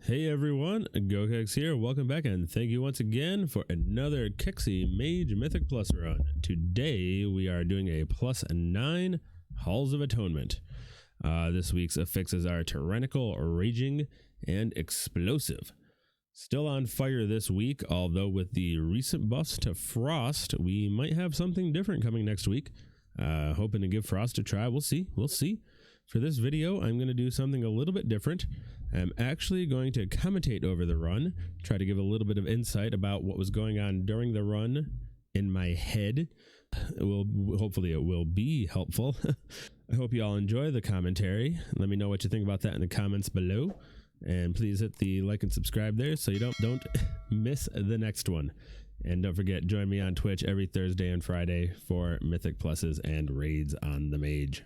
Hey everyone, GoKex here. Welcome back and thank you once again for another Kexy Mage Mythic Plus run. Today we are doing a +9 Halls of Atonement. This week's affixes are Tyrannical, Raging, and Explosive. Still on fire this week, although with the recent buffs to Frost, we might have something different coming next week. Hoping to give Frost a try. We'll see. For this video, I'm going to do something a little bit different. I'm actually going to commentate over the run, try to give a little bit of insight about what was going on during the run in my head. Hopefully it will be helpful. I hope you all enjoy the commentary. Let me know what you think about that in the comments below. And please hit the like and subscribe there so you don't miss the next one. And don't forget, join me on Twitch every Thursday and Friday for Mythic Pluses and raids on the Mage.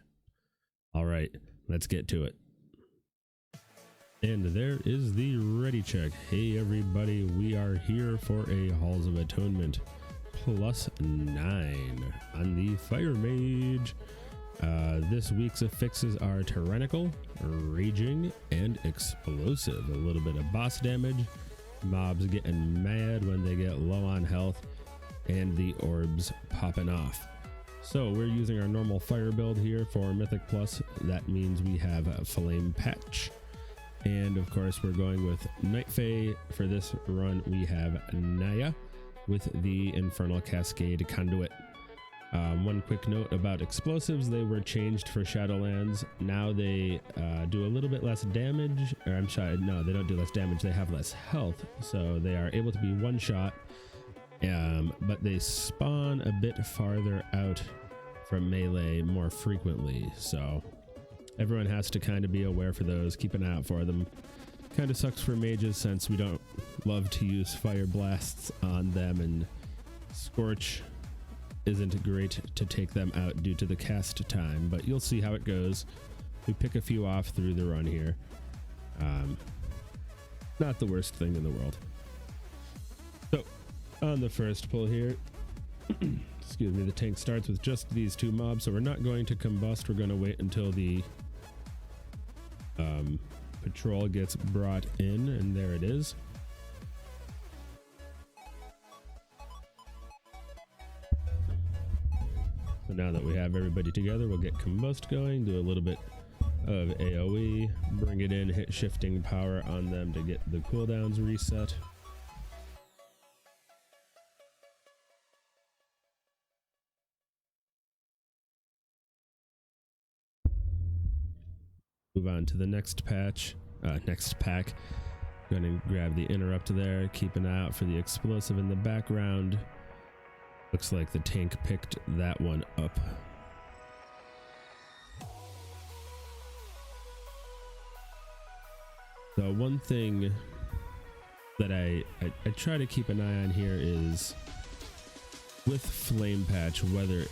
All right, let's get to it. And there is the ready check. Hey everybody, we are here for a Halls of Atonement +9 on the Fire Mage. This week's affixes are Tyrannical, Raging, and Explosive. A little bit of boss damage, mobs getting mad when they get low on health, and the orbs popping off. So we're using our normal fire build here for Mythic Plus. That means we have a Flame Patch. And of course we're going with Night Fae. For this run we have Naya with the Infernal Cascade Conduit. One quick note about explosives: they were changed for Shadowlands. Now they do a little bit less damage, or I'm sorry, no, they don't do less damage, they have less health, so they are able to be one shot, but they spawn a bit farther out from melee more frequently, so everyone has to kind of be aware for those, keep an eye out for them. Kind of sucks for mages since we don't love to use fire blasts on them, and Scorch isn't great to take them out due to the cast time, but you'll see how it goes. We pick a few off through the run here. Not the worst thing in the world. So on the first pull here, excuse me, the tank starts with just these two mobs, so we're not going to combust. We're going to wait until the patrol gets brought in, and there it is. So now that we have everybody together, we'll get combust going, do a little bit of AoE, bring it in, hit shifting power on them to get the cooldowns reset. Move on to the next pack. Going to grab the interrupt there, keep an eye out for the explosive in the background. Looks like the tank picked that one up. So one thing that I try to keep an eye on here is with Flame Patch, whether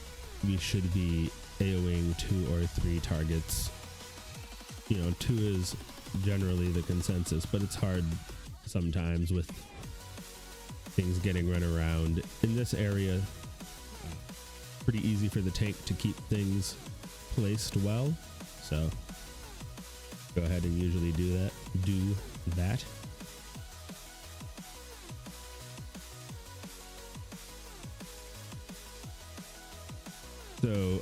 we should be AoEing 2 or 3 targets. You know, 2 is generally the consensus, but it's hard sometimes with things getting run around. In this area, pretty easy for the tank to keep things placed well, so go ahead and usually do that. So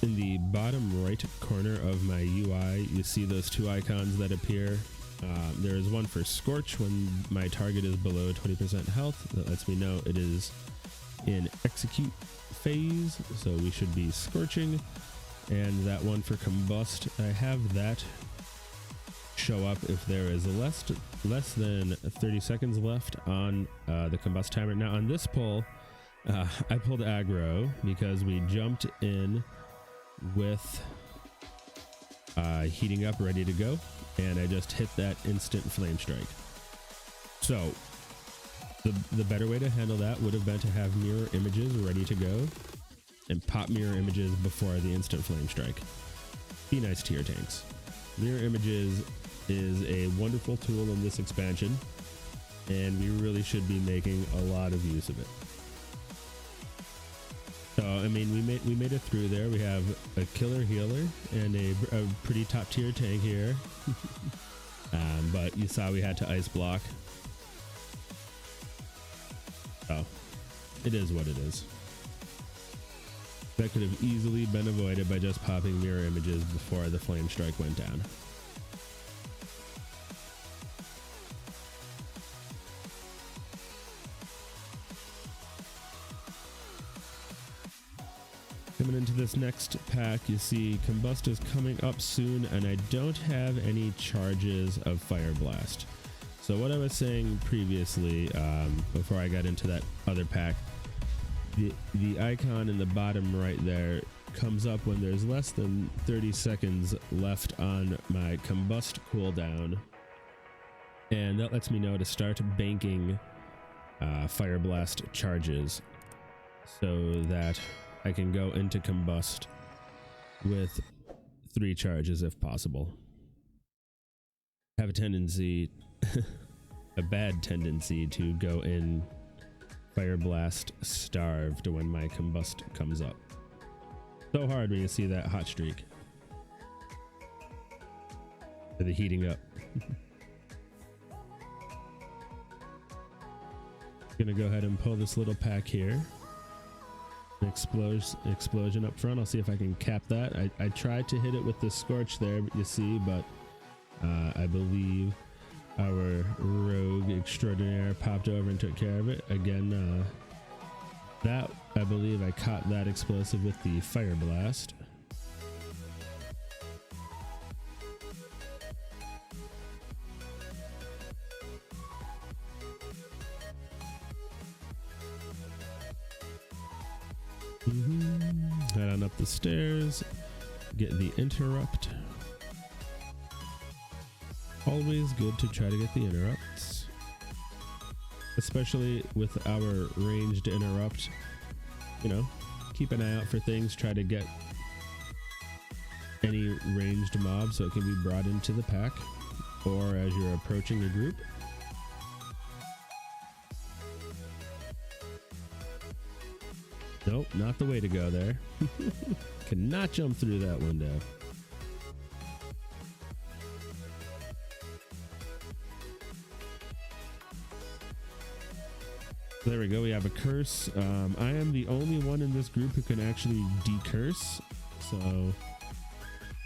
in the bottom right corner of my UI, you see those 2 icons that appear. There is one for Scorch when my target is below 20% health. That lets me know it is in execute phase, so we should be scorching. And that one for Combust, I have that show up if there is less than 30 seconds left on the Combust timer. Now on this pull, I pulled aggro because we jumped in with heating up, ready to go, and I just hit that instant flame strike. So the better way to handle that would have been to have mirror images ready to go and pop mirror images before the instant flame strike. Be nice to your tanks. Mirror images is a wonderful tool in this expansion, and we really should be making a lot of use of it. So I mean, we made it through there. We have a killer healer and a pretty top tier tank here. but you saw we had to ice block. Oh, it is what it is. That could have easily been avoided by just popping mirror images before the flame strike went down. Coming into this next pack, you see Combust is coming up soon, and I don't have any charges of Fire Blast. So what I was saying previously, before I got into that other pack, the icon in the bottom right there comes up when there's less than 30 seconds left on my Combust cooldown, and that lets me know to start banking Fire Blast charges so that I can go into Combust with 3 charges if possible. Have a tendency, a bad tendency to go in Fire Blast starved when my Combust comes up. So hard when you see that hot streak. Or the heating up. Gonna go ahead and pull this little pack here. Explosion up front. I'll see if I can cap that. I tried to hit it with the Scorch there, but you see, but I believe our rogue extraordinaire popped over and took care of it. Again, that I believe I caught that explosive with the Fire Blast. Head on up the stairs, get the interrupt. Always good to try to get the interrupts, especially with our ranged interrupt. You know, keep an eye out for things, try to get any ranged mob so it can be brought into the pack or as you're approaching a group. Nope, not the way to go there. Cannot jump through that window. There we go, we have a curse. I am the only one in this group who can actually decurse, so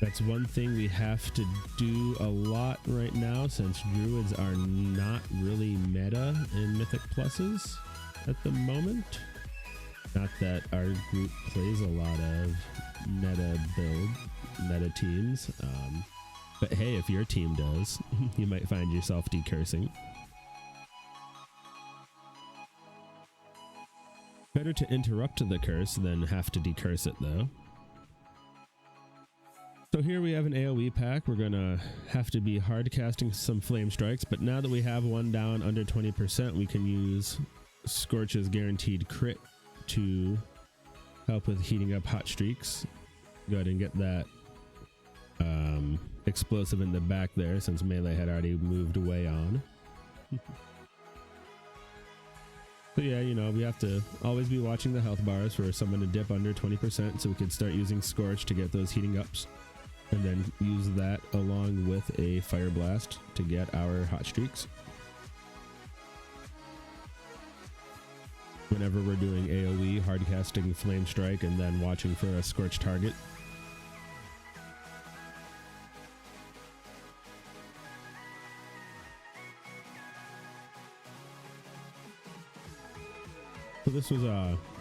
that's one thing we have to do a lot right now since druids are not really meta in Mythic pluses at the moment. Not that our group plays a lot of meta teams, but hey, if your team does, you might find yourself decursing. Better to interrupt the curse than have to decurse it though. So here we have an AoE pack. We're gonna have to be hard casting some flame strikes, but now that we have one down under 20%, we can use Scorch's guaranteed crit to help with heating up hot streaks. Go ahead and get that explosive in the back there since melee had already moved away on. So yeah, you know, we have to always be watching the health bars for someone to dip under 20% so we can start using Scorch to get those heating ups and then use that along with a Fire Blast to get our hot streaks. Whenever we're doing AoE, hard casting Flame Strike and then watching for a Scorch target. So this was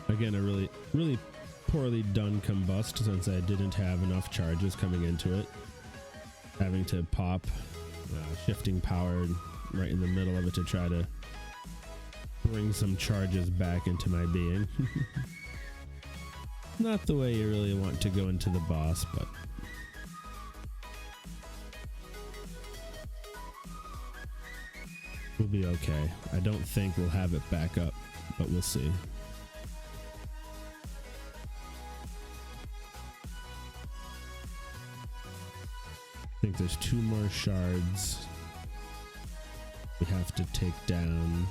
again a really poorly done combust since I didn't have enough charges coming into it. Having to pop shifting power right in the middle of it to try to bring some charges back into my being. Not the way you really want to go into the boss, but we'll be okay. I don't think we'll have it back up, but we'll see. I think there's 2 more shards we have to take down.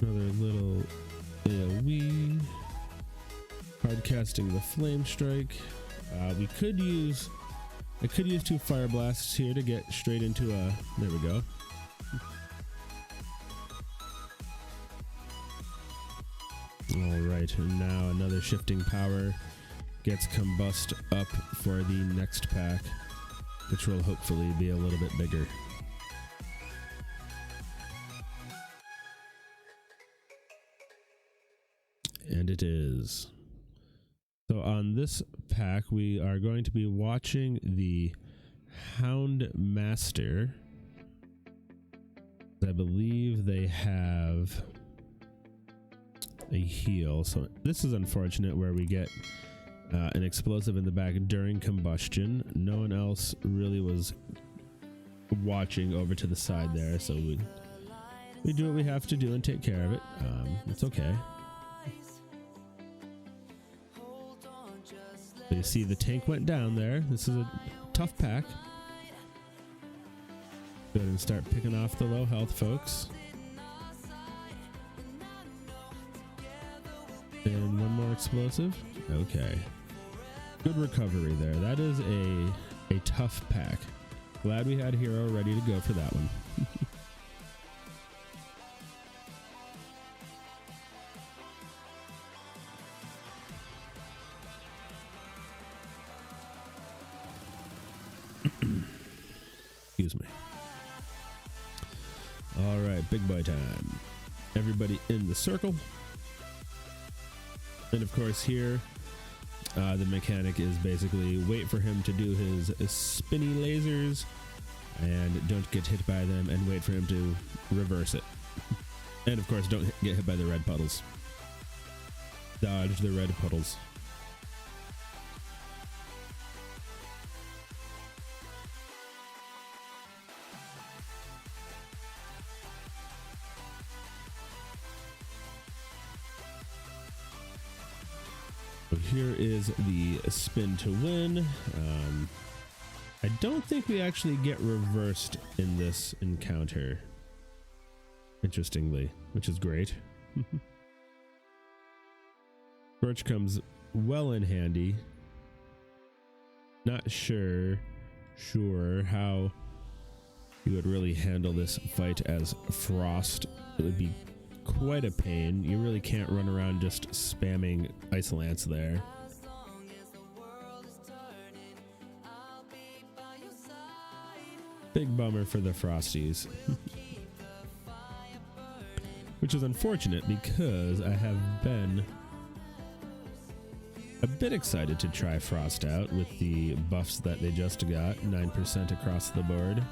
Another little AoE. Hard casting the flame strike. I could use 2 fire blasts here to get straight into a. There we go. All right, and now another shifting power gets combust up for the next pack, which will hopefully be a little bit bigger. And it is. So on this pack, we are going to be watching the Hound Master. I believe they have a heal. So this is unfortunate where we get an explosive in the back during combustion. No one else really was watching over to the side there, so we do what we have to do and take care of it. It's okay. So you see the tank went down there. This is a tough pack. Go ahead and start picking off the low health folks. And one more explosive. Okay. Good recovery there. That is a tough pack. Glad we had Hero ready to go for that one. Excuse me. All right, big boy time. Everybody in the circle. And of course here, the mechanic is basically wait for him to do his spinny lasers and don't get hit by them, and wait for him to reverse it. And of course don't get hit by the red puddles. Dodge the red puddles. Here is the spin to win. I don't think we actually get reversed in this encounter, interestingly, which is great. Scorch comes well in handy. Not sure how you would really handle this fight as Frost. It would be quite a pain. You really can't run around just spamming Ice Lance there. Big bummer for the Frosties. Which is unfortunate because I have been a bit excited to try Frost out with the buffs that they just got, 9% across the board.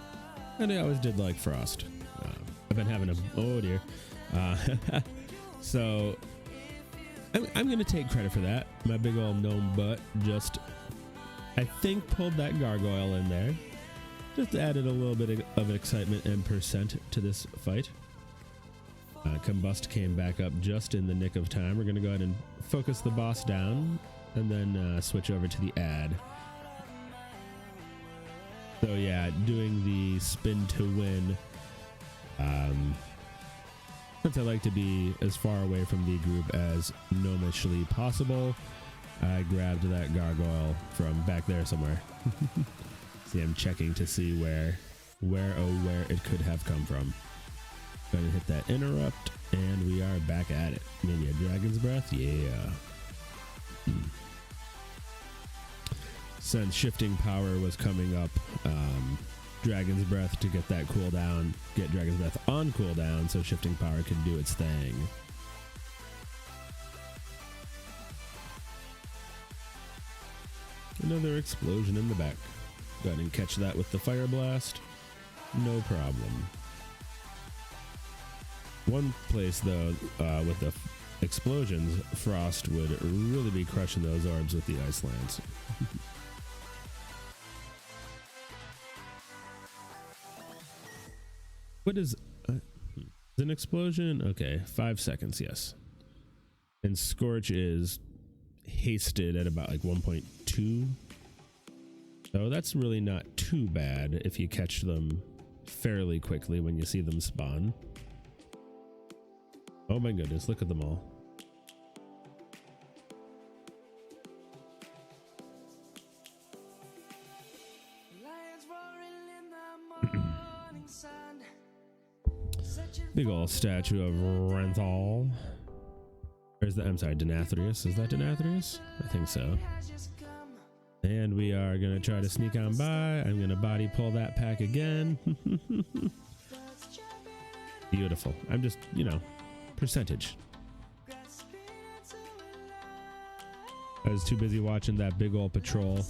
And I always did like Frost. I've been having a... oh dear. So I'm gonna take credit for that. My big old gnome butt just, I think, pulled that gargoyle in there. Just added a little bit of excitement and percent to this fight. Combust came back up just in the nick of time. We're gonna go ahead and focus the boss down and then switch over to the ad. So yeah, doing the spin to win. Since I like to be as far away from the group as gnomishly possible, I grabbed that gargoyle from back there somewhere. See, I'm checking to see where it could have come from. Gonna hit that interrupt, and we are back at it. Maybe a dragon's breath, yeah. Since shifting power was coming up, Dragon's Breath to get that cooldown, get Dragon's Breath on cooldown so shifting power can do its thing. Another explosion in the back. Go ahead and catch that with the Fire Blast. No problem. One place though, with the explosions, Frost would really be crushing those orbs with the Ice Lance. What is an explosion? Okay, 5 seconds, yes. And Scorch is hasted at about like 1.2. So that's really not too bad if you catch them fairly quickly when you see them spawn. Oh my goodness, look at them all. Big old statue of Venthyr. Where's the, I'm sorry, Denathrius. Is that Denathrius? I think so. And we are going to try to sneak on by. I'm going to body pull that pack again. Beautiful. I'm just, you know, percentage. I was too busy watching that big old patrol.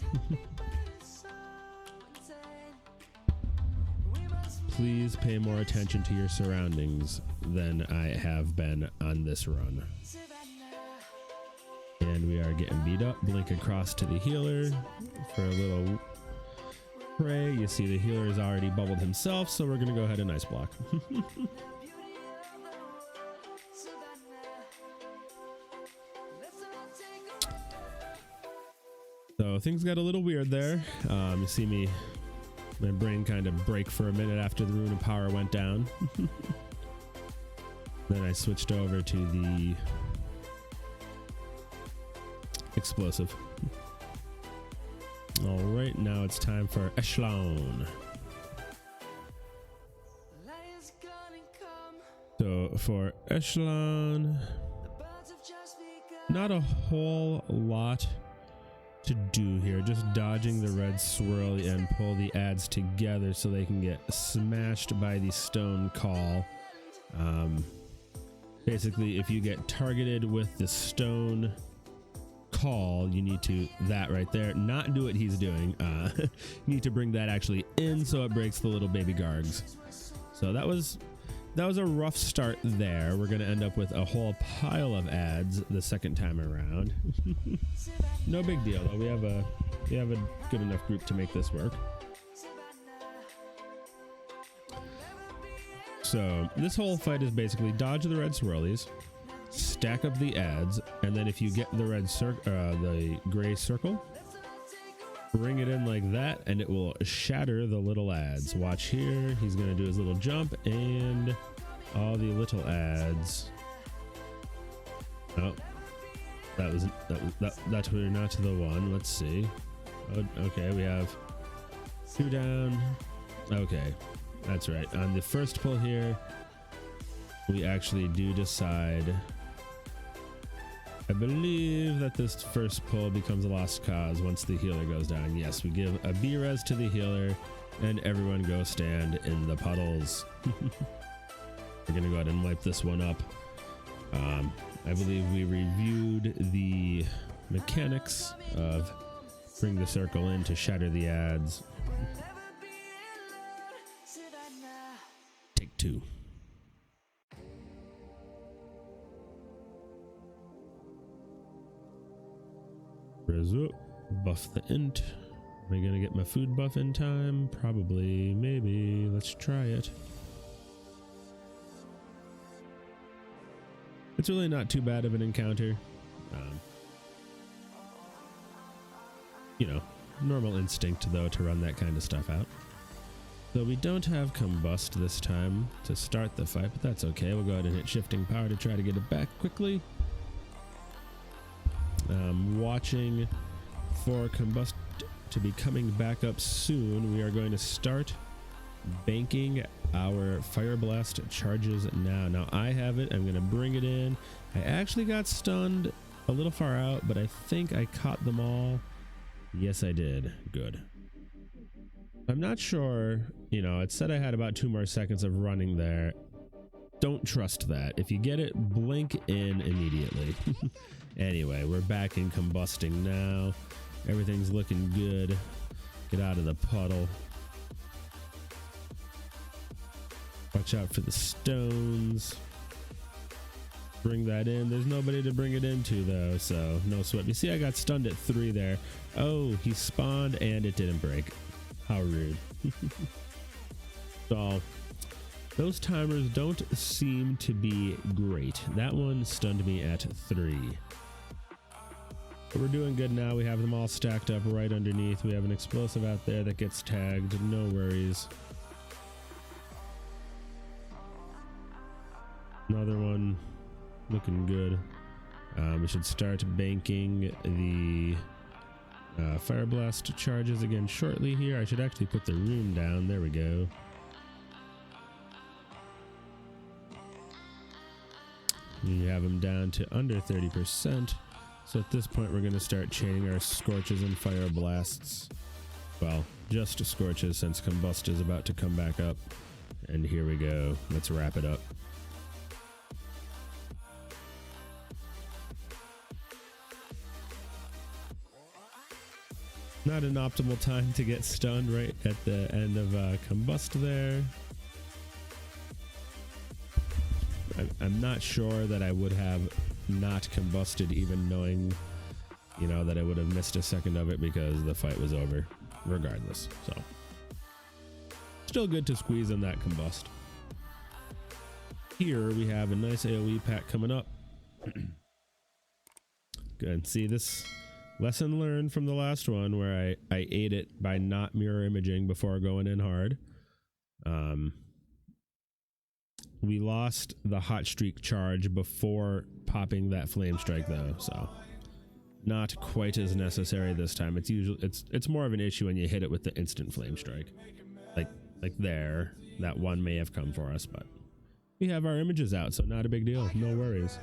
Please pay more attention to your surroundings than I have been on this run. And we are getting beat up. Blink across to the healer for a little pray. You see the healer has already bubbled himself, so we're going to go ahead and ice block. So things got a little weird there. You see me, my brain kind of break for a minute after the rune of power went down. Then I switched over to the explosive. All right, now it's time for Echelon. So for Echelon, not a whole lot to do here, just dodging the red swirly and pull the adds together so they can get smashed by the stone call. Basically, if you get targeted with the stone call, you need to, that right there, not do what he's doing. You need to bring that actually in so it breaks the little baby gargs. So that was a rough start there. We're gonna end up with a whole pile of adds the second time around. No big deal though. We have a good enough group to make this work. So this whole fight is basically dodge the red swirlies, stack up the adds, and then if you get the red the gray circle, bring it in like that and it will shatter the little adds. Watch here, he's gonna do his little jump and all the little adds. Oh, that's we're not to the one. Let's see. Oh, okay, we have 2 down. Okay, that's right. On the first pull here, we actually do decide, I believe that this first pull becomes a lost cause once the healer goes down. Yes, we give a B-res to the healer and everyone go stand in the puddles. We're gonna go ahead and wipe this one up. I believe we reviewed the mechanics of bring the circle in to shatter the adds. Take 2. Buff the int. Am I gonna get my food buff in time? Probably, maybe. Let's try it. It's really not too bad of an encounter. You know, normal instinct though to run that kind of stuff out. So we don't have combust this time to start the fight, but that's okay. We'll go ahead and hit shifting power to try to get it back quickly. Watching for combust to be coming back up soon. We are going to start banking our fire blast charges now. Now I have it. I'm going to bring it in. I actually got stunned a little far out, but I think I caught them all. Yes, I did. Good. I'm not sure. You know, it said I had about 2 more seconds of running there. Don't trust that. If you get it, blink in immediately. Anyway, we're back in combusting now. Everything's looking good. Get out of the puddle. Watch out for the stones. Bring that in. There's nobody to bring it into though, so no sweat. You see I got stunned at 3 there. Oh, he spawned and it didn't break. How rude. So those timers don't seem to be great. That one stunned me at 3. But we're doing good now. We have them all stacked up right underneath. We have an explosive out there that gets tagged. No worries. Another one looking good. We should start banking the Fire Blast charges again shortly here. I should actually put the rune down. There we go. You have them down to under 30%. So at this point, we're going to start chaining our Scorches and Fire Blasts. Well, just Scorches since Combust is about to come back up. And here we go. Let's wrap it up. Not an optimal time to get stunned right at the end of Combust there. I'm not sure that I would have not combusted even knowing, you know, that I would have missed a second of it because the fight was over regardless. So still good to squeeze in that combust. Here we have a nice AoE pack coming up. Good. See, this lesson learned from the last one where I ate it by not mirror imaging before going in hard. We lost the hot streak charge before popping that flame strike though, so not quite as necessary this time. It's usually it's more of an issue when you hit it with the instant flame strike. Like there, that one may have come for us, but we have our images out, so not a big deal. No worries.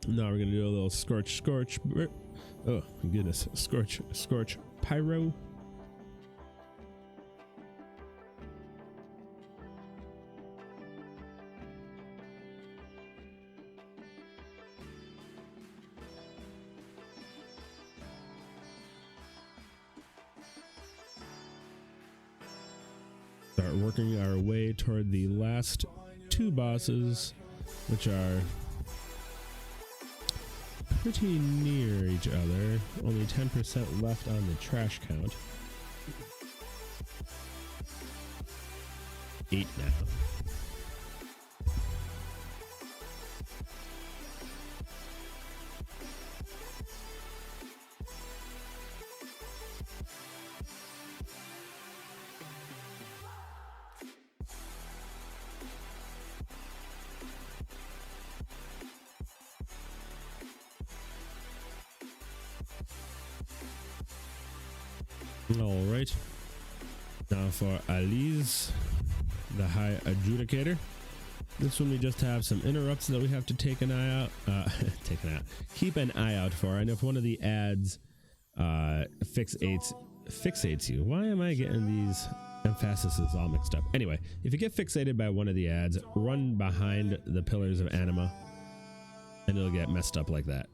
Now we're gonna do a little scorch. Oh my goodness, scorch pyro. Start working our way toward the last two bosses, which are pretty near each other. Only 10% left on the trash count. 8 now. All right, now for Aleez, the High Adjudicator. This one we just have some interrupts that we have to take an eye out, keep an eye out for. And if one of the ads fixates you, why am I getting these emphases all mixed up? Anyway, if you get fixated by one of the ads, run behind the pillars of anima, and it'll get messed up like that,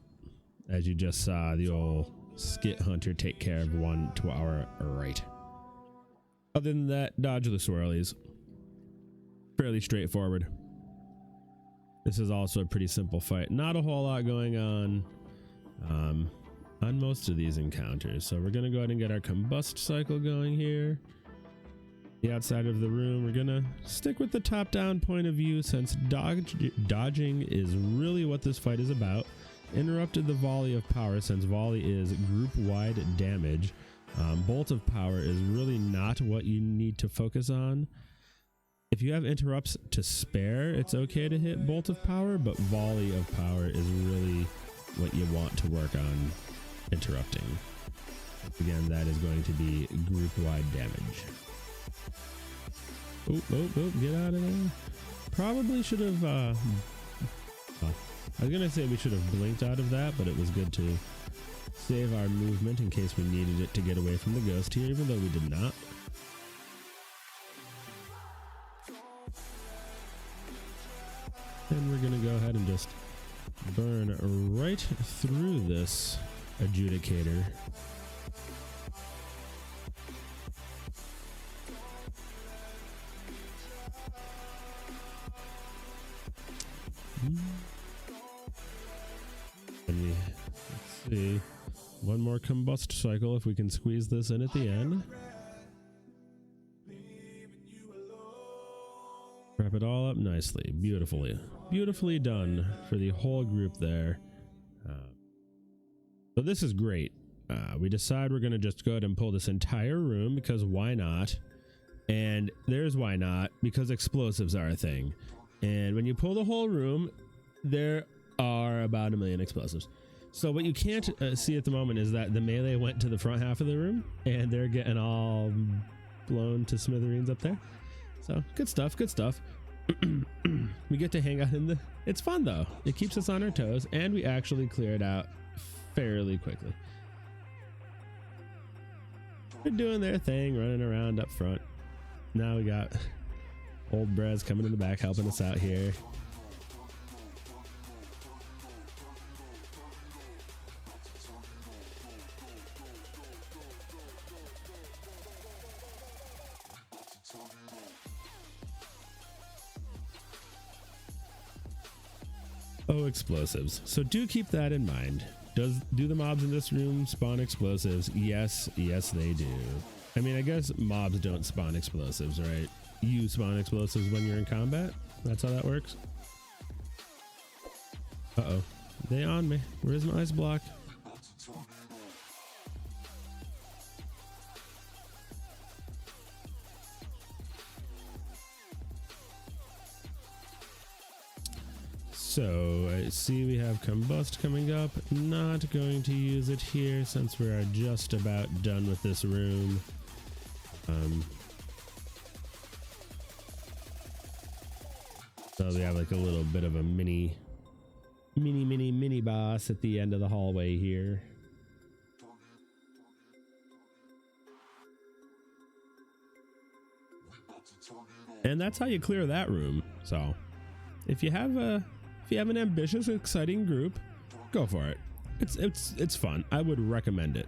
as you just saw the old Skit Hunter take care of one to our right. Other than that, dodge the swirlies. Fairly straightforward. This is also a pretty simple fight. Not a whole lot going on most of these encounters. So we're gonna go ahead and get our combust cycle going here. The outside of the room, we're gonna stick with the top-down point of view since dodging is really what this fight is about. Interrupted the volley of power since volley is group-wide damage. Bolt of power is really not what you need to focus on. If you have interrupts to spare, it's okay to hit bolt of power, but volley of power is really what you want to work on interrupting. Again, that is going to be group-wide damage. Oh, get out of there. Probably should have I was gonna say we should have blinked out of that, but it was good to save our movement in case we needed it to get away from the ghost here, even though we did not. And we're gonna go ahead and just burn right through this Adjudicator. Let's see, one more combust cycle if we can squeeze this in at the end. Wrap it all up nicely, beautifully done for the whole group there. So this is great. we decide we're going to just go ahead and pull this entire room because why not? And there's why not, because explosives are a thing. And when you pull the whole room, there are about 1 million explosives. So what you can't see at the moment is that the melee went to the front half of the room and they're getting all blown to smithereens up there. So good stuff, good stuff. We get to hang out in the, it's fun though. It keeps us on our toes and we actually clear it out fairly quickly. They're doing their thing, running around up front. Now we got old Brez coming in the back, helping us out here. Oh, explosives. So do keep that in mind. Do the mobs in this room spawn explosives? Yes, yes they do. I mean, I guess mobs don't spawn explosives, right? You spawn explosives when you're in combat? That's how that works? Uh-oh. They on me. Where's my ice block? So I see we have Combust coming up. Not going to use it here since we are just about done with this room. So we have like a little bit of a mini boss at the end of the hallway here. And that's how you clear that room. So if you have an ambitious, exciting group, go for it. It's fun. I would recommend it.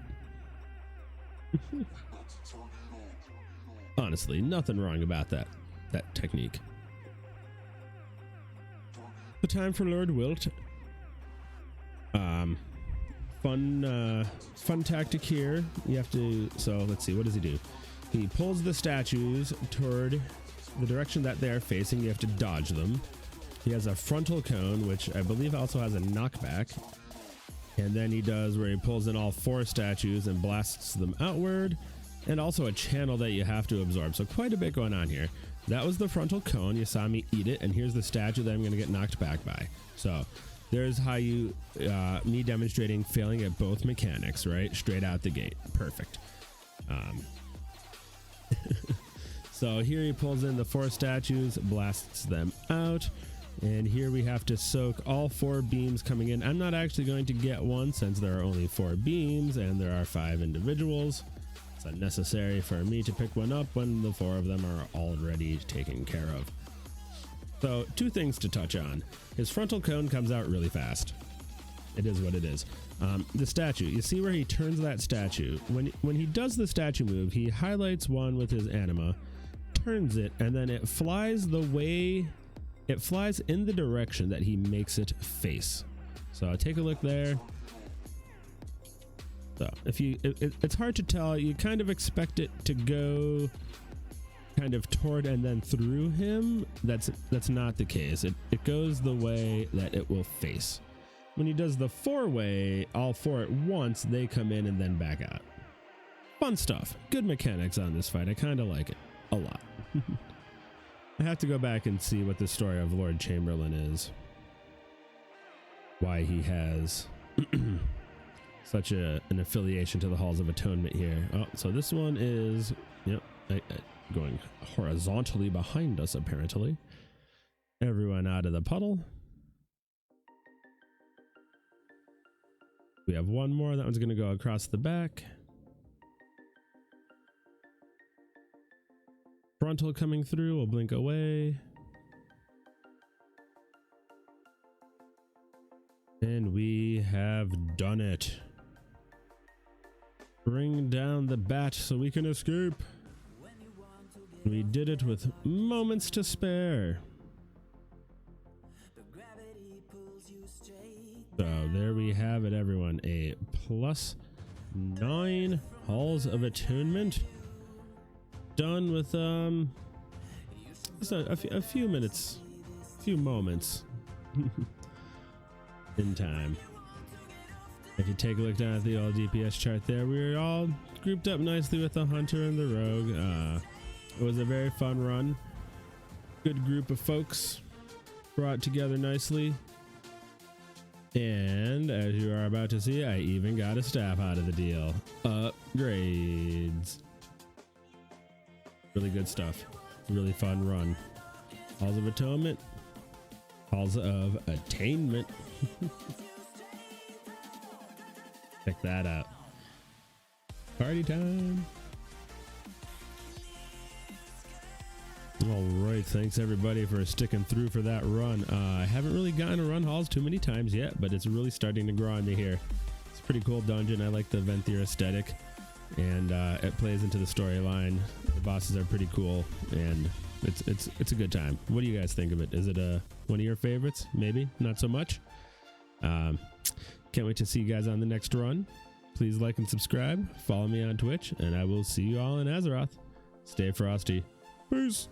Honestly, nothing wrong about that technique. The time for Lord Wilt. Fun tactic here. You have to, so let's see, what does he do? He pulls the statues toward the direction that they're facing. You have to dodge them. He has a frontal cone, which I believe also has a knockback. And then he does where he pulls in all 4 statues and blasts them outward. And also a channel that you have to absorb. So quite a bit going on here. That was the frontal cone. You saw me eat it. And here's the statue that I'm going to get knocked back by. So there's how you, me demonstrating failing at both mechanics, right? Straight out the gate. Perfect. So here he pulls in the 4 statues, blasts them out. And here we have to soak all 4 beams coming in. I'm not actually going to get one since there are only 4 beams and there are 5 individuals. It's unnecessary for me to pick one up when the 4 of them are already taken care of. So 2 things to touch on. His frontal cone comes out really fast. It is what it is. The statue, you see where he turns that statue. When he does the statue move, he highlights one with his anima, turns it, and then it flies the way... It flies in the direction that he makes it face. So take a look there. So if you, it's hard to tell. You kind of expect it to go kind of toward and then through him. That's not the case. It goes the way that it will face. When he does the 4-way, all 4 at once, they come in and then back out. Fun stuff. Good mechanics on this fight. I kind of like it a lot. I have to go back and see what the story of Lord Chamberlain is. Why he has such an affiliation to the Halls of Atonement here. Oh, so this one is, yep, going horizontally behind us, apparently. Everyone out of the puddle. We have one more. That one's going to go across the back. Frontal coming through, we'll blink away. And we have done it. Bring down the bat so we can escape. We did it with moments to spare. So there we have it, everyone. A +9 Halls of Atonement. Done with just a few minutes, few moments in time. If you take a look down at the old DPS chart there, we're all grouped up nicely with the hunter and the rogue. It was a very fun run. Good group of folks brought together nicely. And as you are about to see, I even got a staff out of the deal. Upgrades. Really good stuff. Really fun run. Halls of Atonement. Halls of Attainment. Check that out. Party time. All right, thanks everybody for sticking through for that run. I haven't really gotten to run halls too many times yet, but it's really starting to grow on me here. It's a pretty cool dungeon. I like the Venthyr aesthetic, and it plays into the storyline. The bosses are pretty cool, and it's a good time. What do you guys think of it? Is it one of your favorites? Maybe not so much. Can't wait to see you guys on the next run. Please like and subscribe. Follow me on Twitch, and I will see you all in Azeroth. Stay frosty. Peace.